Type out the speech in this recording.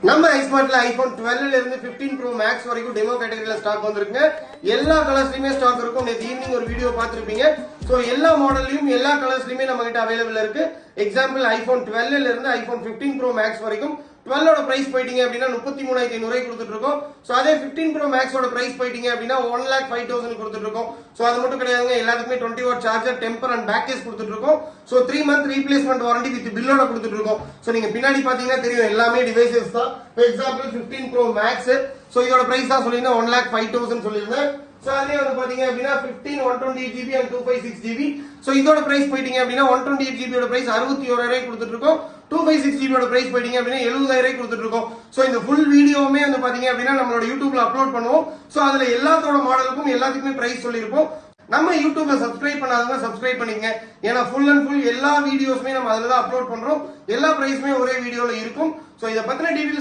நம்ம ஐஸ்மார்ட்ல ஐபோன் 12 ல இருந்து 15 ப்ரோ மேக்ஸ் வரைக்கும் டெமோ கேட்டகரியில ஸ்டாக் வந்திருக்குங்க. எல்லா கலர்ஸ்லயுமே ஸ்டாக் இருக்கும். நேத்து ஈவினிங் ஒரு வீடியோ பார்த்திருப்பீங்க. சோ எல்லா மாடல்லையும் எல்லா கலர்ஸ்லயுமே நம்ம கிட்ட அவைலபிள் இருக்கு. எக்ஸாம்பிள் ஐபோன் 12 ல இருந்து ஐபோன் 15 ப்ரோ மேக்ஸ் வரைக்கும் 12 ஓட பிரைஸ் போயிட்டீங்க அப்படின்னா 33,500 கொடுத்துட்டு இருக்கோம். சோ அதே 15 ப்ரோ மேக்ஸோட பிரைஸ் போயிட்டீங்க அப்படின்னா 1,05,000 கொடுத்துட்டு இருக்கோம். சோ அது மட்டும் கிடையாதுங்க, எல்லாத்துக்குமே 20 watt charger, temper and back case கொடுத்துட்டு இருக்கோம். So 3 month replacement warranty with பில்லோட கொடுத்துட்டு இருக்கோம். சோ நீங்க பின்னாடி பாத்தீங்கன்னா தெரியும் எல்லாமே டிவைசஸ் தான். For example 15 pro max, so இதோட பிரைஸ் தான் சொல்லியிருந்தேன் 1,05,000 சொல்லியிருந்தேன். சோ அதே வந்து பாத்தீங்க அப்படின்னா 15 128GB and 256GB. சோ இதோட பிரைஸ் போயிட்டீங்க அப்படின்னா 128GB ஓட பிரைஸ் 61,000 கொடுத்துட்டு இருக்கோம். 256GB ஓட பிரைஸ் போயிட்டீங்க அப்படின்னா 70,000 கொடுத்துட்டு இருக்கோம். சோ இந்த ஃபுல் வீடியோவுமே வந்து பாத்தீங்க அப்படின்னா நம்மளோட யூடியூப்ல அப்லோட் பண்ணுவோம். சோ அதுல எல்லாத்தோட மாடலுக்கும் எல்லாத்துக்குமே பிரைஸ் சொல்லியிருப்போம். நம்ம யூடியூப்ல சப்ஸ்கிரைப் பண்ணாதவங்க சப்ஸ்கிரைப் பண்ணிக்கங்க. ஏன்னா ஃபுல் அண்ட் ஃபுல் எல்லா வீடியோஸுமே நம்ம அதுல தான் அப்லோட் பண்றோம். எல்லா பிரைஸுமே ஒரே வீடியோல இருக்கும். சோ இத பத்தின டீடைல்ஸ்